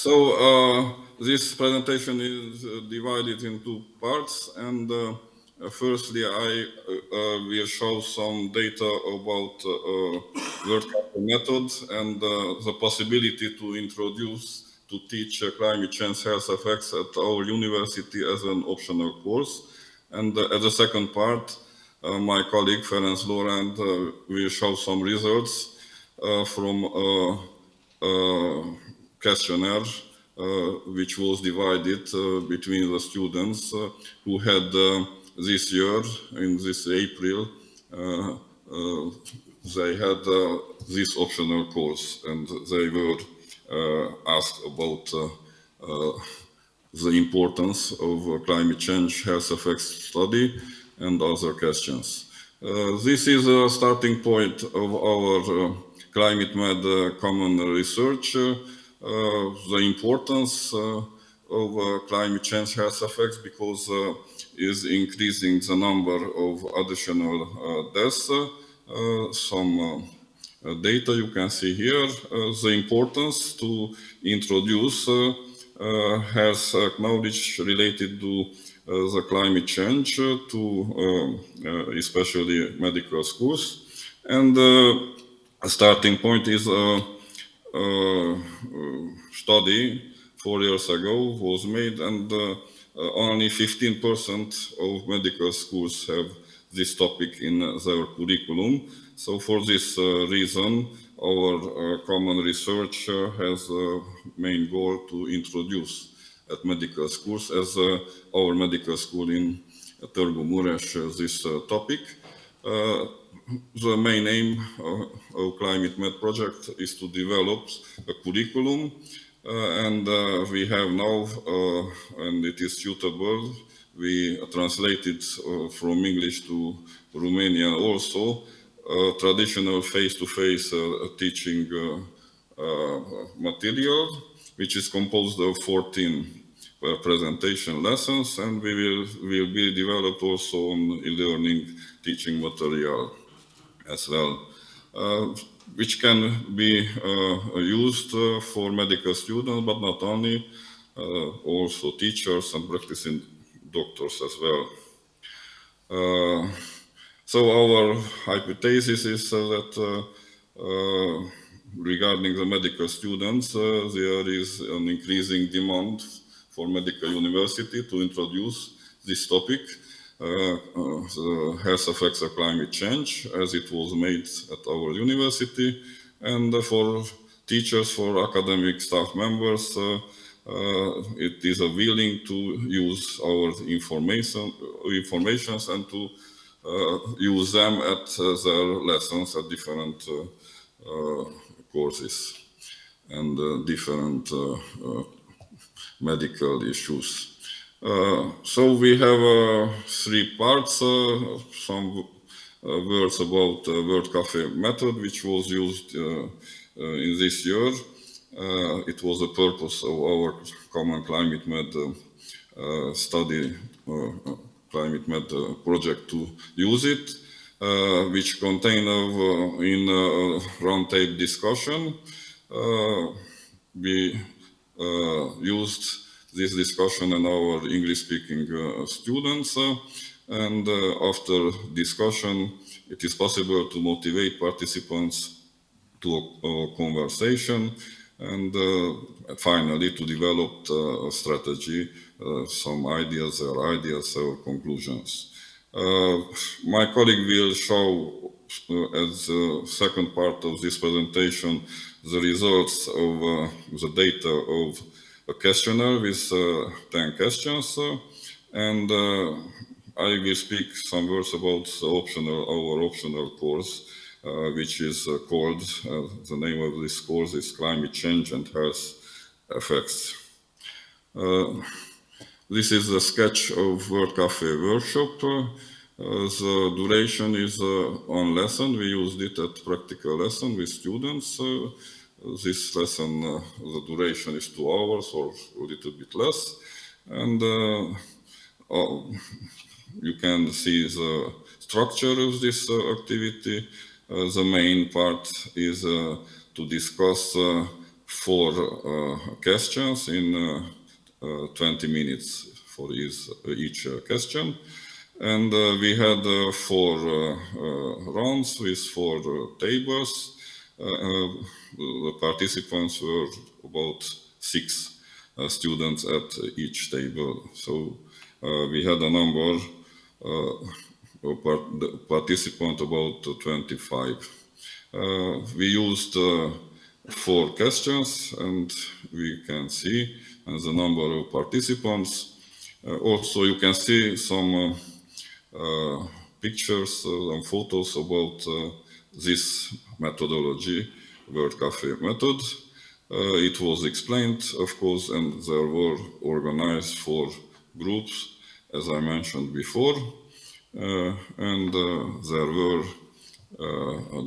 This presentation is divided in two parts, and firstly I will show some data about World Cafe method and the possibility to introduce to teach climate change health effects at our university as an optional course. And as the second part, my colleague Ferencz Loránd will show some results from a questionnaire which was divided between the students who had this year, in this April, they had this optional course, and they were asked about the importance of climate change health effects study and other questions. This is a starting point of our Climate Med common research. The importance of climate change health effects because is increasing the number of additional deaths. Some data you can see here. The importance to introduce health knowledge related to the climate change to especially medical schools. And a starting point is a study 4 years ago was made, and only 15% of medical schools have this topic in their curriculum. So for this reason, our common research has a main goal to introduce at medical schools, as our medical school in Târgu, Mureș, this topic. The main aim of Climate Med project is to develop a curriculum, and we have now, and it is suitable, we translated from English to Romanian also, traditional face-to-face teaching material, which is composed of 14 presentation lessons, and we will be developed also on e-learning teaching material as well, which can be used for medical students, but not only, also teachers and practicing doctors as well. So our hypothesis is that regarding the medical students, there is an increasing demand for medical university to introduce this topic, the health effects of climate change, as it was made at our university, and for teachers, for academic staff members, it is willing to use our informations and to use them at their lessons at different courses and different medical issues. So we have 3 parts, some words about World Cafe method, which was used in this year. It was the purpose of our common Climate Med study, Climate Med project to use it, which contain in a roundtable discussion. We used this discussion in our English-speaking students, and after discussion, it is possible to motivate participants to a conversation, and finally to develop a strategy, some ideas or conclusions. My colleague will show as the second part of this presentation the results of the data of a questionnaire with 10 questions, and I will speak some words about our optional course, which is called, the name of this course is Climate Change and Health Effects. This is a sketch of World Cafe workshop. The duration is on lesson. We used it at practical lesson with students. This lesson, the duration is 2 hours or a little bit less. And you can see the structure of this activity. The main part is to discuss 4 questions in 20 minutes for each question. And we had 4 rounds with 4 tables. The participants were about 6 students at each table. So we had a number of participants about 25. We used 4 questions, and we can see the number of participants. Also, you can see some pictures and photos about this methodology, Word Cafe method. It was explained, of course, and there were organized 4 groups, as I mentioned before, and there were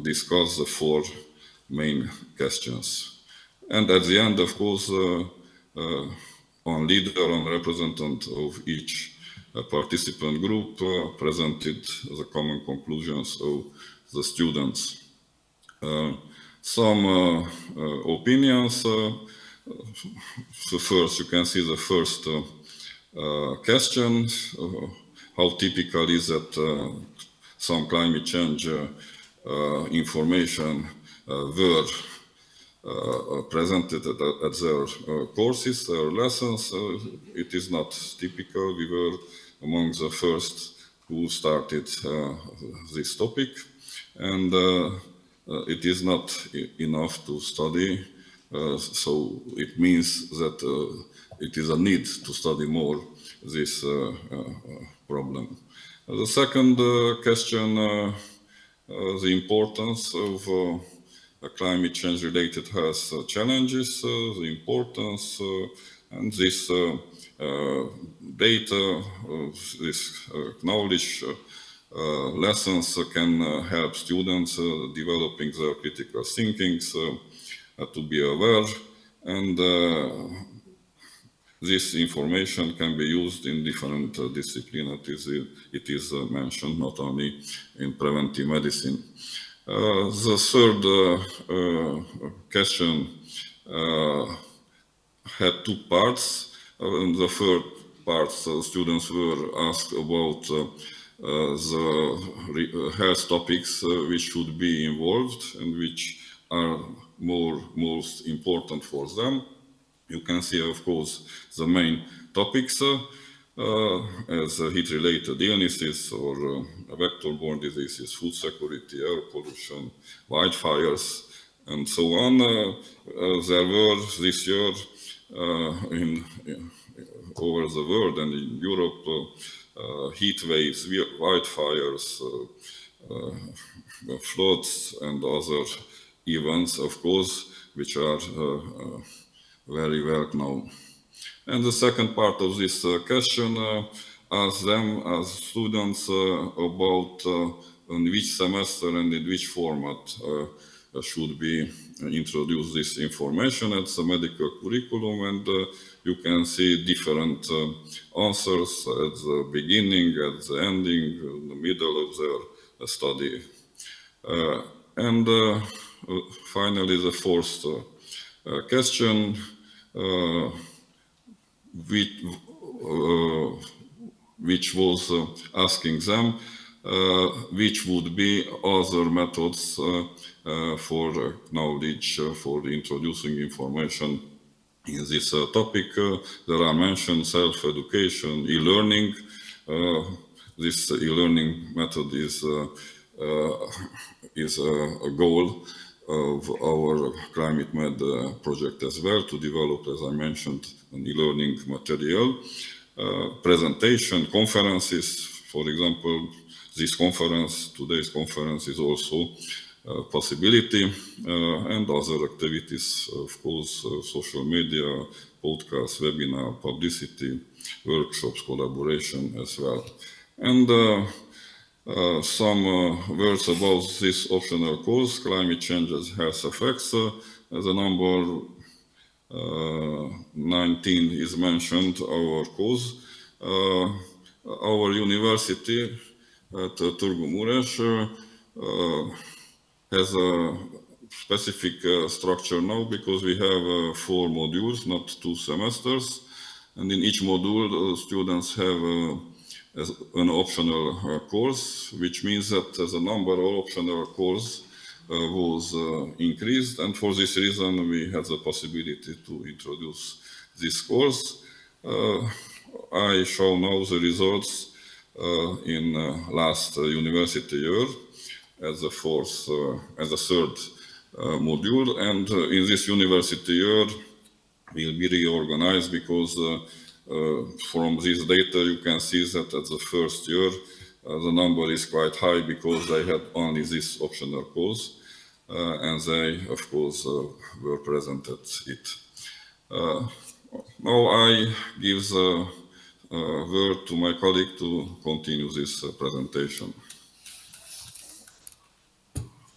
discussed the 4 main questions. And at the end, of course, one leader and representative of each participant group presented the common conclusions of the students. Some opinions. So first, you can see the first question. How typical is that some climate change information were presented at their courses, their lessons? It is not typical. We were among the first who started this topic, and it is not enough to study, so it means that it is a need to study more this problem. The second question, the importance of climate change related health challenges, the importance, and this data, this knowledge lessons can help students developing their critical thinking, to be aware, and this information can be used in different disciplines. It is mentioned not only in preventive medicine. The third question had 2 parts. In the third part, students were asked about the health topics which should be involved and which are most important for them. You can see, of course, the main topics as heat-related illnesses or vector-borne diseases, food security, air pollution, wildfires, and so on. There were this year over the world and in Europe heat waves, wildfires, floods, and other events, of course, which are very well known. And the second part of this question asks them as students about in which semester and in which format should be introduce this information at the medical curriculum, and you can see different answers at the beginning, at the ending, in the middle of their study. And finally, the fourth question, which was asking them which would be other methods for knowledge, for introducing information in this topic. There are mentioned self-education, e-learning. This e-learning method is a goal of our Climate Med project as well, to develop, as I mentioned, an e-learning material. Presentation, conferences, for example, this conference, today's conference, is also a possibility, and other activities, of course, social media, podcasts, webinar, publicity, workshops, collaboration as well. And some words about this optional course, Climate Change as Health Effects. The number 19 is mentioned, our course. Our university at Târgu, Mureș has specific structure now because we have 4 modules, not 2 semesters. And in each module, students have an optional course, which means that the number of optional courses was increased. And for this reason, we had the possibility to introduce this course. I show now the results in last university year as the third module, and in this university year will be reorganized because from this data you can see that at the first year the number is quite high because they had only this optional course, and they of course were presented it. Now I give the word to my colleague to continue this presentation.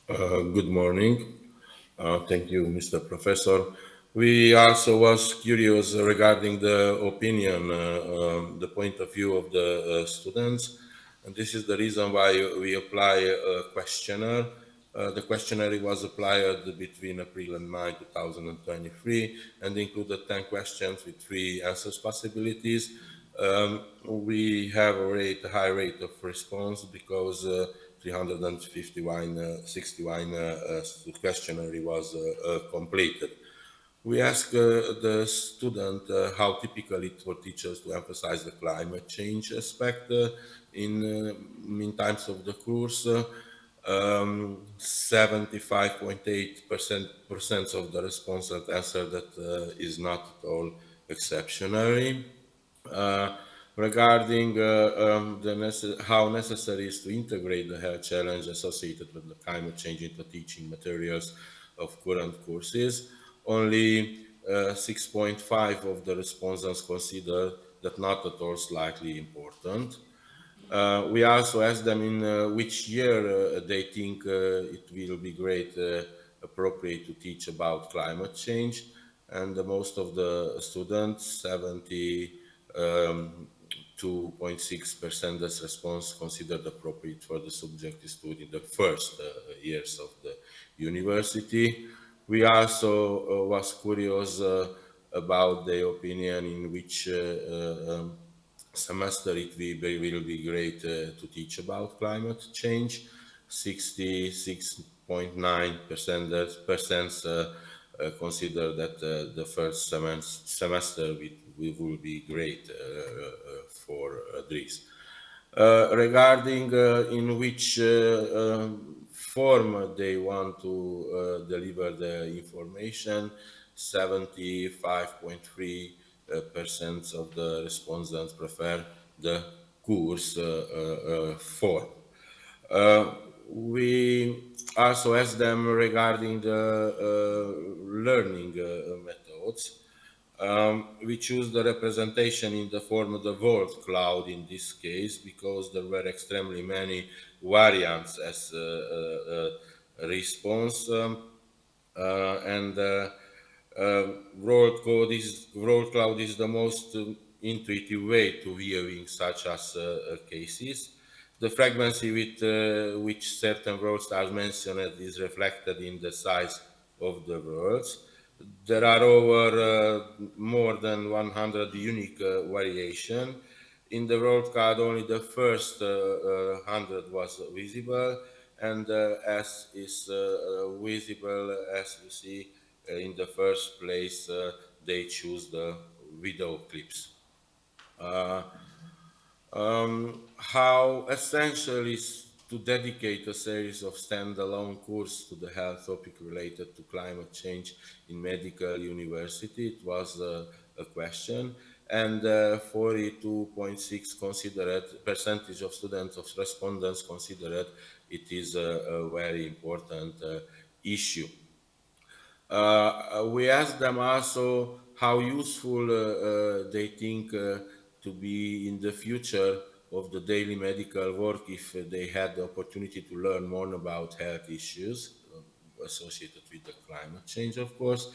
Good morning. Thank you, Mr. Professor. We also was curious regarding the opinion, the point of view of the students, and this is the reason why we apply a questionnaire. The questionnaire was applied between April and May 2023 and included 10 questions with 3 answers possibilities. We have a high rate of response because 361 questionnaire was completed. We asked the student how typical it for teachers to emphasize the climate change aspect in times of the course. 75.8% of the respondents answered that is not at all exceptionary. Regarding how necessary is to integrate the health challenge associated with the climate change into teaching materials of current courses, only 6.5% of the respondents consider that not at all slightly important. We also asked them in which year they think it will be appropriate to teach about climate change, and most of the students, 2.6% as response considered appropriate for the subject is studied in the first years of the university. We also was curious about their opinion in which semester it will be great to teach about climate change. 66.9% consider that the first semester will be great for this. Regarding in which form they want to deliver the information, 75.3% of the respondents prefer the course form. We also asked them regarding the learning methods. We choose the representation in the form of the word cloud in this case because there were extremely many variants as response, and word cloud is the most intuitive way to viewing such as cases. The frequency with which certain words are mentioned is reflected in the size of the words. There are over more than 100 unique variations. In the word cloud, only the first 100 was visible, and as is visible, as you see, in the first place, they choose the video clips. How essential is to dedicate a series of standalone courses to the health topic related to climate change in medical university? It was a question, and 42.6% of students, of respondents considered it is a very important issue. We asked them also how useful they think to be in the future of the daily medical work if they had the opportunity to learn more about health issues associated with the climate change, of course,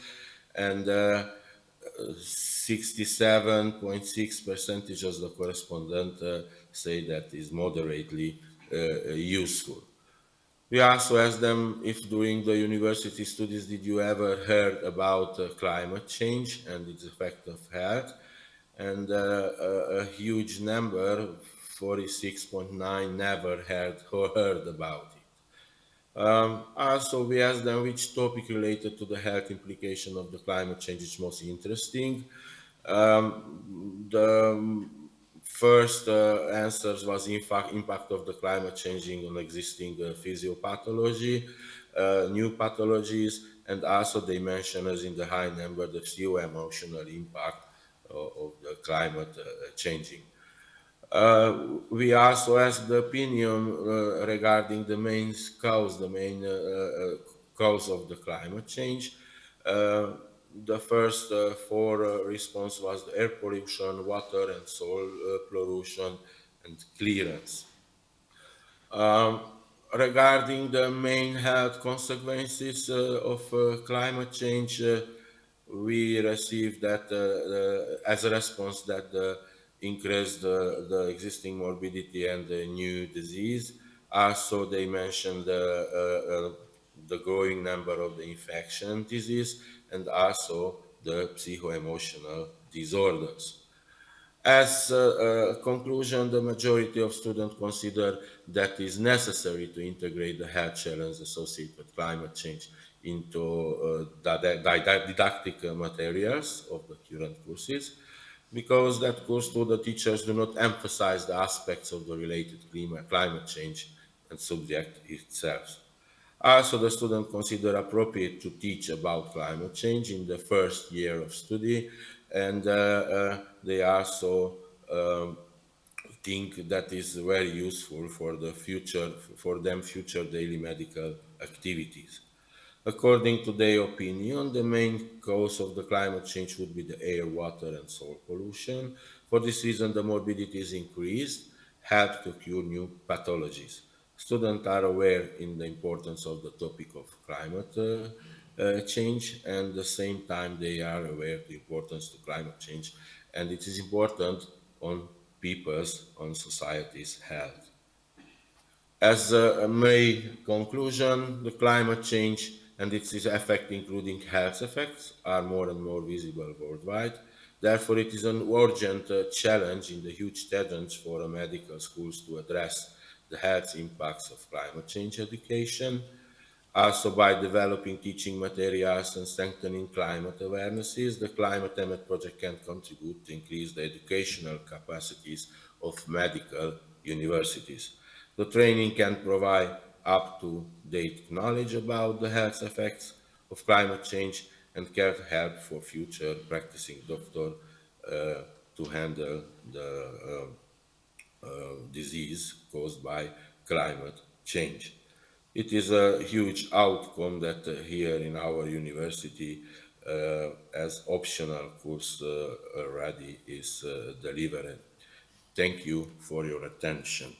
and 67.6% of the correspondent say that is moderately useful. We also asked them if during the university studies did you ever heard about climate change and its effect of health, and a huge number, 46.9, never heard or heard about it. Also, we asked them which topic related to the health implication of the climate change is most interesting. The first answers was impact of the climate changing on existing physiopathology, new pathologies, and also they mention as in the high number the emotional impact of the climate changing. We also asked the opinion regarding the main cause of the climate change. The first four response was the air pollution, water and soil pollution, and clearance. Regarding the main health consequences of climate change, we received that as a response that increased the existing morbidity and the new disease. Also, they mentioned the growing number of the infection disease and also the psycho-emotional disorders. As a conclusion, the majority of students consider that it is necessary to integrate the health challenges associated with climate change into didactic materials of the current courses, because that course the teachers do not emphasize the aspects of the related climate change and subject itself. Also, the students consider appropriate to teach about climate change in the first year of study, and they also think that is very useful for the future, for them future daily medical activities. According to their opinion, the main cause of the climate change would be the air, water, and soil pollution. For this reason, the morbidity is increased, help to cure new pathologies. Students are aware in the importance of the topic of climate change, and at the same time they are aware of the importance to climate change, and it is important on people's, on society's health. As a main conclusion, the climate change and its effect, including health effects, are more and more visible worldwide. Therefore, it is an urgent challenge in the huge challenge for medical schools to address the health impacts of climate change education. Also, by developing teaching materials and strengthening climate awarenesses, the Climate Emet project can contribute to increase the educational capacities of medical universities. The training can provide up-to-date knowledge about the health effects of climate change and can help for future practicing doctor to handle the disease caused by climate change. It is a huge outcome that here in our university as optional course already is delivered. Thank you for your attention.